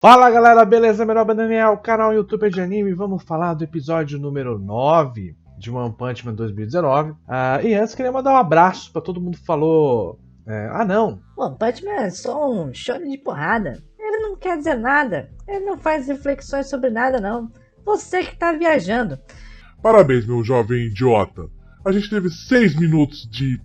Fala galera, beleza? Meu nome é Daniel, canal YouTube de anime. Vamos falar do episódio número 9 de One Punch Man 2019. E antes queria mandar um abraço pra todo mundo que falou. Não, One Punch Man é só um shonen de porrada. Ele não quer dizer nada. Ele não faz reflexões sobre nada, não. Você que tá viajando. Parabéns, meu jovem idiota. A gente teve 6 minutos de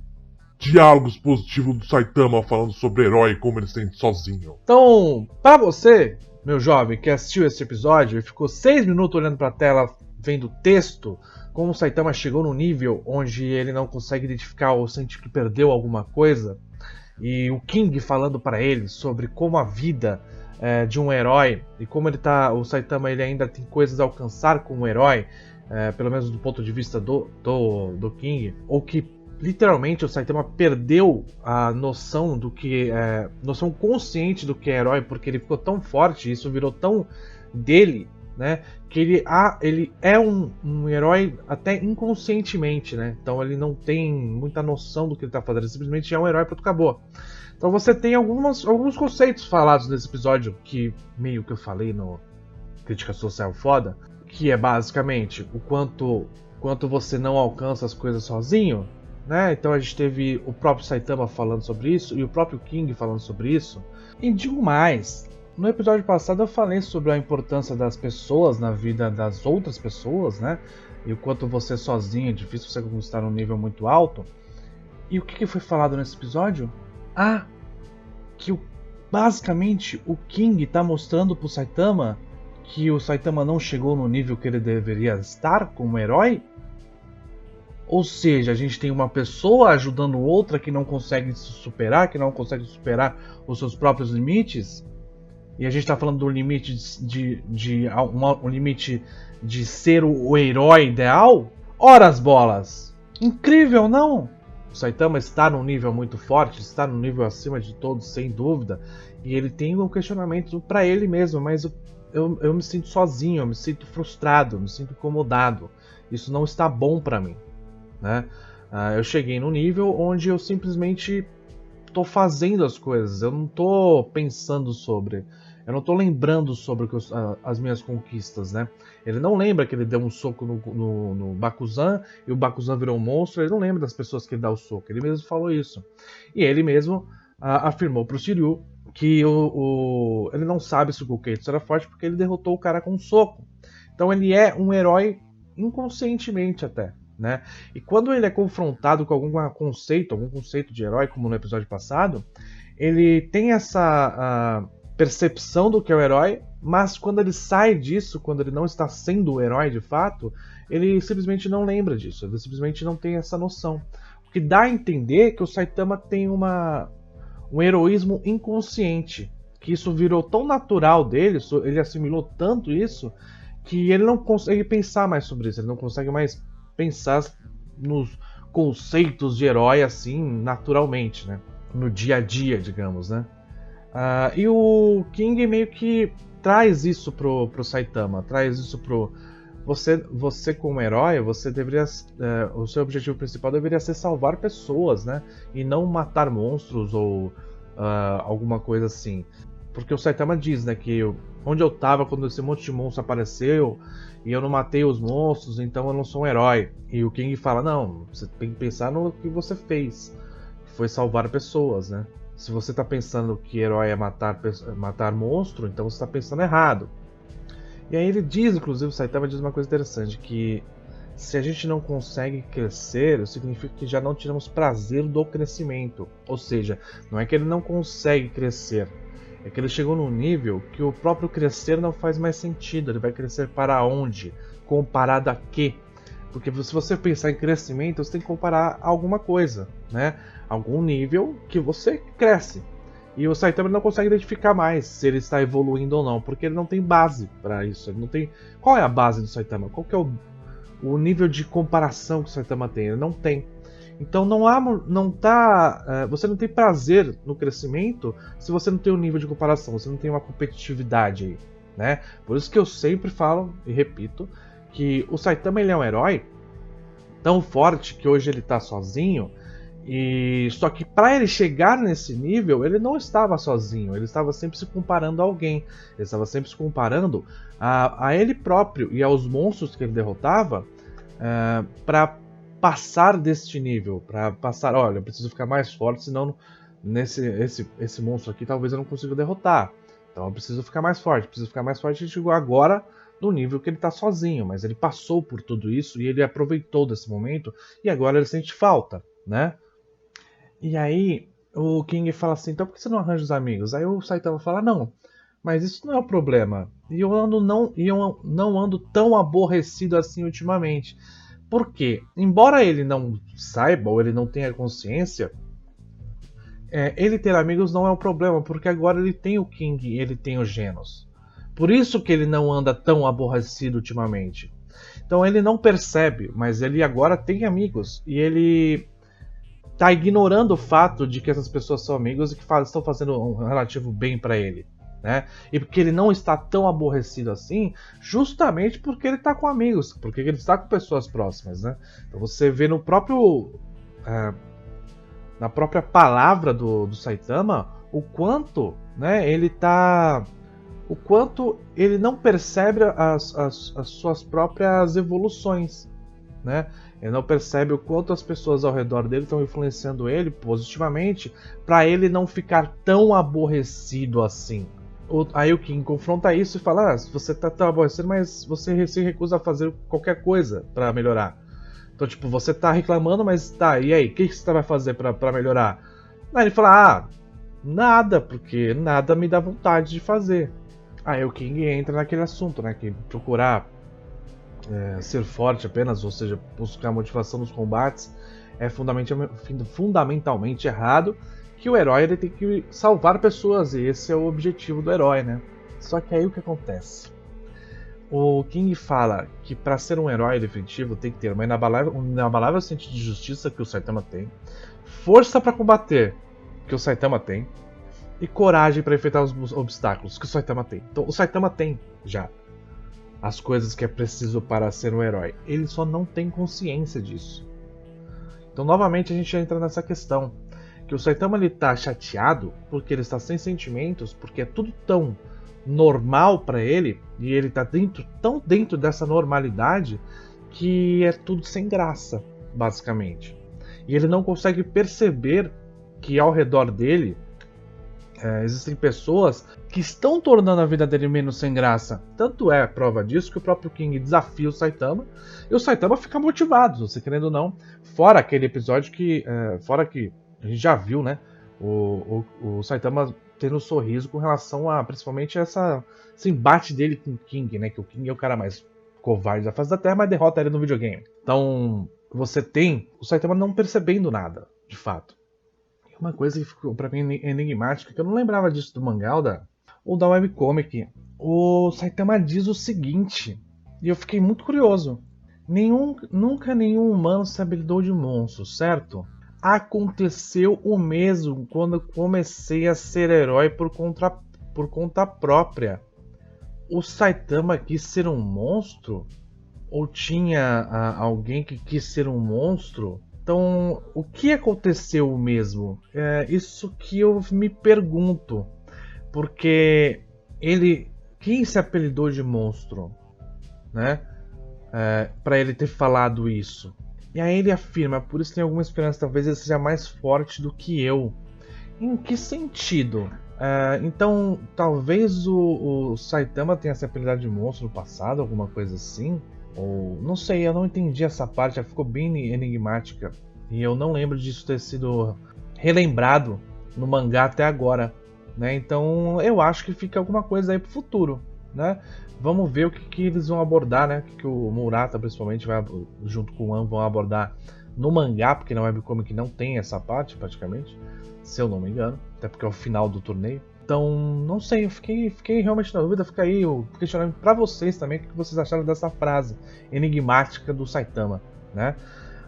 diálogos positivos do Saitama falando sobre herói e como ele se sente sozinho. Então, pra você, meu jovem, que assistiu esse episódio e ficou 6 minutos olhando pra tela, vendo o texto, como o Saitama chegou num nível onde ele não consegue identificar ou sente que perdeu alguma coisa, e o King falando pra ele sobre como a vida de um herói e como o Saitama ele ainda tem coisas a alcançar como herói, pelo menos do ponto de vista do King, ou que literalmente o Saitama perdeu a noção do que noção consciente do que é herói, porque ele ficou tão forte, isso virou tão dele, né, que ele é um herói até inconscientemente, né? Então ele não tem muita noção do que ele está fazendo, ele simplesmente é um herói, pronto, acabou. Então você tem alguns conceitos falados nesse episódio que meio que eu falei no Crítica Social Foda, que é basicamente o quanto você não alcança as coisas sozinho, né? Então a gente teve o próprio Saitama falando sobre isso e o próprio King falando sobre isso. E digo mais, no episódio passado eu falei sobre a importância das pessoas na vida das outras pessoas, né? E o quanto você sozinho é difícil você conquistar um nível muito alto. E o que foi falado nesse episódio? Que basicamente o King está mostrando pro Saitama que o Saitama não chegou no nível que ele deveria estar como herói? Ou seja, a gente tem uma pessoa ajudando outra que não consegue se superar, que não consegue superar os seus próprios limites? E a gente está falando do limite um limite de ser o herói ideal? Ora as bolas! Incrível, não? O Saitama está num nível muito forte, está num nível acima de todos, sem dúvida. E ele tem um questionamento para ele mesmo, mas eu me sinto sozinho, eu me sinto frustrado, eu me sinto incomodado. Isso não está bom para mim, né? Eu cheguei num nível onde eu simplesmente estou fazendo as coisas, eu não estou pensando sobre, eu não estou lembrando sobre as minhas conquistas, né? Ele não lembra que ele deu um soco no Bakuzan e o Bakuzan virou um monstro, ele não lembra das pessoas que ele dá o soco, ele mesmo falou isso. E ele mesmo afirmou pro Shiryu que ele não sabe se o Goketsu era forte porque ele derrotou o cara com um soco. Então ele é um herói inconscientemente até, né? E quando ele é confrontado com algum conceito de herói, como no episódio passado, ele tem essa percepção do que é o herói, mas quando ele sai disso, quando ele não está sendo o herói de fato, ele simplesmente não lembra disso, ele simplesmente não tem essa noção. O que dá a entender que o Saitama tem um heroísmo inconsciente, que isso virou tão natural dele, ele assimilou tanto isso, que ele não consegue pensar mais sobre isso, ele não consegue mais pensar nos conceitos de herói assim naturalmente, né? No dia a dia, digamos, né? E o King meio que traz isso pro Saitama, traz isso pro você como herói, você deveria o seu objetivo principal deveria ser salvar pessoas, né? E não matar monstros ou alguma coisa assim. Porque o Saitama diz, né, que onde eu tava quando esse monte de monstro apareceu e eu não matei os monstros, então eu não sou um herói. E o King fala, não, você tem que pensar no que você fez, que foi salvar pessoas, né? Se você tá pensando que herói é matar monstro, então você tá pensando errado. E aí ele diz, inclusive o Saitama diz uma coisa interessante, que se a gente não consegue crescer, significa que já não tiramos prazer do crescimento. Ou seja, não é que ele não consegue crescer, é que ele chegou num nível que o próprio crescer não faz mais sentido. Ele vai crescer para onde? Comparado a quê? Porque se você pensar em crescimento, você tem que comparar a alguma coisa, né? Algum nível que você cresce. E o Saitama não consegue identificar mais se ele está evoluindo ou não, porque ele não tem base para isso. Ele não tem. Qual é a base do Saitama? Qual que é o nível de comparação que o Saitama tem? Ele não tem. Então você não tem prazer no crescimento se você não tem um nível de comparação, você não tem uma competitividade aí, né? Por isso que eu sempre falo e repito que o Saitama ele é um herói tão forte que hoje ele tá sozinho E só que para ele chegar nesse nível, ele não estava sozinho, ele estava sempre se comparando a alguém, ele estava sempre se comparando a ele próprio e aos monstros que ele derrotava para passar deste nível, para passar, olha, eu preciso ficar mais forte, senão esse monstro aqui talvez eu não consiga derrotar. Então eu preciso ficar mais forte, e chegou agora no nível que ele está sozinho, mas ele passou por tudo isso e ele aproveitou desse momento e agora ele sente falta, né? E aí o King fala assim, então por que você não arranja os amigos? Aí o Saitama fala, não, mas isso não é o problema. E eu não ando tão aborrecido assim ultimamente. Por quê? Embora ele não saiba ou ele não tenha consciência, ele ter amigos não é um problema, porque agora ele tem o King e ele tem o Genos. Por isso que ele não anda tão aborrecido ultimamente. Então ele não percebe, mas ele agora tem amigos e ele tá ignorando o fato de que essas pessoas são amigos e que estão fazendo um relativo bem para ele, né? E porque ele não está tão aborrecido assim, justamente porque ele está com amigos, porque ele está com pessoas próximas, né? Então você vê no próprio na própria palavra do Saitama o quanto, né? O quanto ele não percebe as suas próprias evoluções, né? Ele não percebe o quanto as pessoas ao redor dele estão influenciando ele positivamente para ele não ficar tão aborrecido assim. Aí o King confronta isso e fala, você tá tão aborrecido, mas você se recusa a fazer qualquer coisa para melhorar. Então, tipo, você tá reclamando, mas tá, e aí, o que você vai fazer para melhorar? Aí ele fala, nada, porque nada me dá vontade de fazer. Aí o King entra naquele assunto, né, que procurar ser forte apenas, ou seja, buscar motivação nos combates, é fundamentalmente errado, que o herói ele tem que salvar pessoas, e esse é o objetivo do herói, né? Só que aí o que acontece? O King fala que para ser um herói definitivo tem que ter uma inabalável sentido de justiça, que o Saitama tem, força para combater, que o Saitama tem, e coragem para enfrentar os obstáculos, que o Saitama tem. Então o Saitama tem já as coisas que é preciso para ser um herói. Ele só não tem consciência disso. Então novamente a gente entra nessa questão, que o Saitama ele tá chateado porque ele está sem sentimentos, porque é tudo tão normal para ele, e ele tá tão dentro dessa normalidade, que é tudo sem graça, basicamente. E ele não consegue perceber que ao redor dele existem pessoas que estão tornando a vida dele menos sem graça. Tanto é a prova disso que o próprio King desafia o Saitama, e o Saitama fica motivado, você querendo ou não. Fora aquele episódio que a gente já viu, né? O Saitama tendo um sorriso com relação a, principalmente, esse embate dele com o King, né? Que o King é o cara mais covarde da face da Terra, mas derrota ele no videogame. Então, você tem o Saitama não percebendo nada, de fato. Uma coisa que ficou pra mim enigmática, que eu não lembrava disso do mangá ou da webcomic. O Saitama diz o seguinte, e eu fiquei muito curioso. Nunca nenhum humano se habilitou de monstro, certo? Aconteceu o mesmo quando comecei a ser herói por conta própria. O Saitama quis ser um monstro? Ou tinha alguém que quis ser um monstro? Então, o que aconteceu mesmo? É isso que eu me pergunto. Porque quem se apelidou de monstro, né? Para ele ter falado isso. E aí ele afirma, por isso tem alguma esperança, talvez ele seja mais forte do que eu. Em que sentido? Então, talvez o Saitama tenha se apelidado de monstro no passado, alguma coisa assim? Ou não sei, eu não entendi essa parte, já ficou bem enigmática. E eu não lembro disso ter sido relembrado no mangá até agora, né? Então eu acho que fica alguma coisa aí pro futuro, né? Vamos ver o que eles vão abordar, né? O que o Murata, principalmente, vai, junto com o An, vão abordar no mangá, porque na webcomic não tem essa parte, praticamente, se eu não me engano, até porque é o final do torneio. Então, não sei, eu fiquei realmente na dúvida. Fica aí o questionamento pra vocês também, o que vocês acharam dessa frase enigmática do Saitama, né?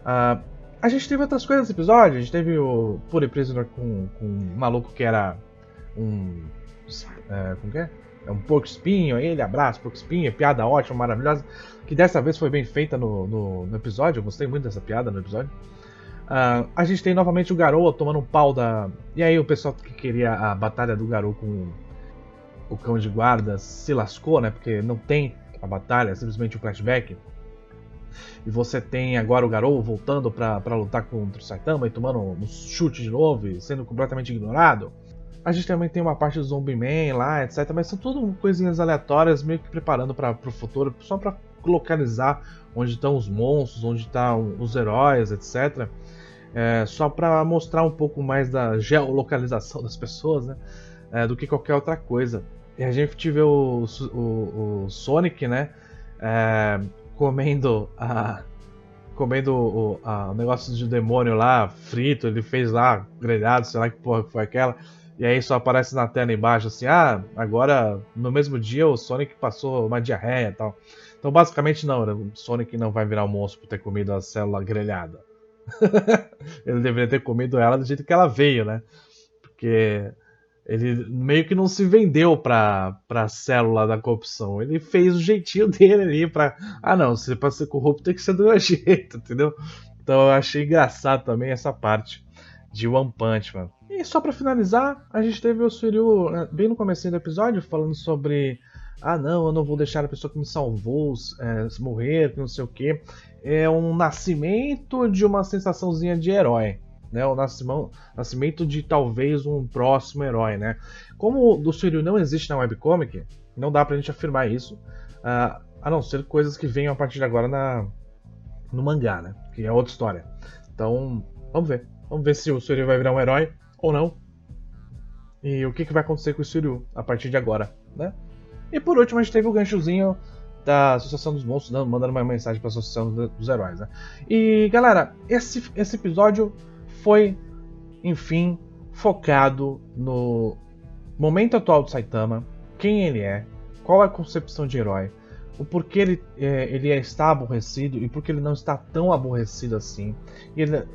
A gente teve outras coisas nesse episódio. A gente teve o Pure Prisoner com um maluco que era como que é? É um porco espinho, aí ele abraça o porco espinho, piada ótima, maravilhosa, que dessa vez foi bem feita no episódio. Eu gostei muito dessa piada no episódio. A gente tem novamente o Garou tomando um pau da... E aí o pessoal que queria a batalha do Garou com o cão de guarda se lascou, né? Porque não tem a batalha, é simplesmente um flashback. E você tem agora o Garou voltando pra lutar contra o Saitama e tomando um chute de novo e sendo completamente ignorado. A gente também tem uma parte do Zombie Man lá, etc. Mas são tudo coisinhas aleatórias, meio que preparando pro futuro, só pra localizar onde estão os monstros, onde estão os heróis, etc. Só pra mostrar um pouco mais da geolocalização das pessoas, né? Do que qualquer outra coisa. E a gente vê o Sonic, né? Comendo o negócio de demônio lá, frito, ele fez lá, grelhado, sei lá que porra foi aquela. E aí só aparece na tela embaixo assim, agora no mesmo dia o Sonic passou uma diarreia e tal. Então basicamente não, o Sonic não vai virar um monstro por ter comido a célula grelhada. Ele deveria ter comido ela do jeito que ela veio, né? Porque ele meio que não se vendeu pra célula da corrupção. Ele fez o jeitinho dele ali pra... não, se pra ser corrupto tem que ser do meu jeito, entendeu? Então eu achei engraçado também essa parte de One Punch Man. E só pra finalizar, a gente teve o Suiryu bem no comecinho do episódio falando sobre... não, eu não vou deixar a pessoa que me salvou morrer, que não sei o que. É um nascimento de uma sensaçãozinha de herói. Né, o nascimento de talvez um próximo herói, né? Como o do Suiryu não existe na webcomic, não dá pra gente afirmar isso, a não ser coisas que venham a partir de agora no mangá, né? Que é outra história. Então, vamos ver se o Suiryu vai virar um herói ou não. E o que vai acontecer com o Suiryu a partir de agora, né? E por último a gente teve o ganchozinho da Associação dos Monstros, mandando uma mensagem para a Associação dos Heróis, né? E galera, esse episódio foi, enfim, focado no momento atual do Saitama, quem ele é, qual é a concepção de herói, o porquê ele está aborrecido e porque ele não está tão aborrecido assim,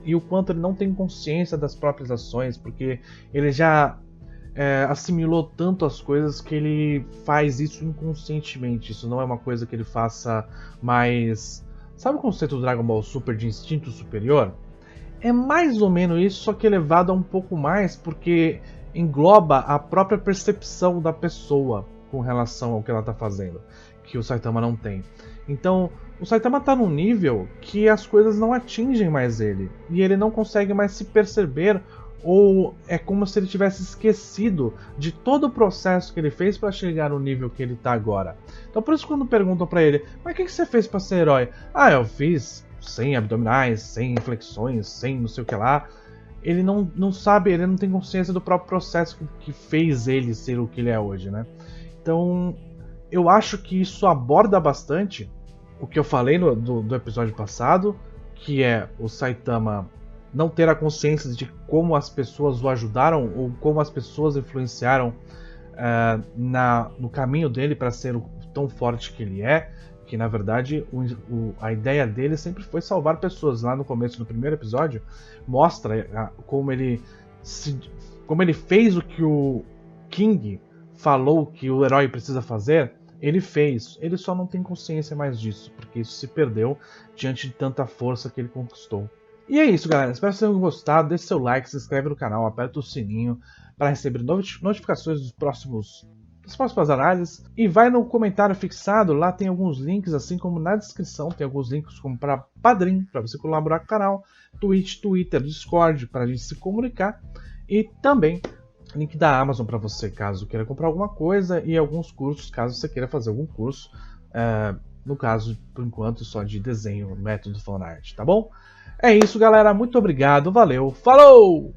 e o quanto ele não tem consciência das próprias ações, porque ele já assimilou tanto as coisas que ele faz isso inconscientemente. Isso não é uma coisa que ele faça mais... Sabe o conceito do Dragon Ball Super de instinto superior? É mais ou menos isso, só que elevado a um pouco mais, porque engloba a própria percepção da pessoa com relação ao que ela está fazendo, que o Saitama não tem. Então, o Saitama está num nível que as coisas não atingem mais ele, e ele não consegue mais se perceber, ou é como se ele tivesse esquecido de todo o processo que ele fez para chegar no nível que ele está agora. Então por isso quando perguntam para ele, mas o que você fez para ser herói? Eu fiz 100 abdominais, 100 flexões, 100 não sei o que lá. Ele não sabe, ele não tem consciência do próprio processo que fez ele ser o que ele é hoje, né? Então eu acho que isso aborda bastante o que eu falei do episódio passado, que é o Saitama não ter a consciência de como as pessoas o ajudaram ou como as pessoas influenciaram no caminho dele para ser o tão forte que ele é, que na verdade a ideia dele sempre foi salvar pessoas. Lá no começo do primeiro episódio mostra como ele fez o que o King falou que o herói precisa fazer. Ele fez, ele só não tem consciência mais disso, porque isso se perdeu diante de tanta força que ele conquistou. E é isso, galera. Espero que vocês tenham gostado. Deixe seu like, se inscreve no canal, aperta o sininho para receber notificações das próximas análises. E vai no comentário fixado, lá tem alguns links, assim como na descrição, tem alguns links como para Padrim, para você colaborar com o canal, Twitch, Twitter, Discord, para a gente se comunicar. E também link da Amazon para você, caso queira comprar alguma coisa, e alguns cursos, caso você queira fazer algum curso. No caso, por enquanto, só de desenho, método fanart, tá bom? É isso, galera. Muito obrigado. Valeu. Falou!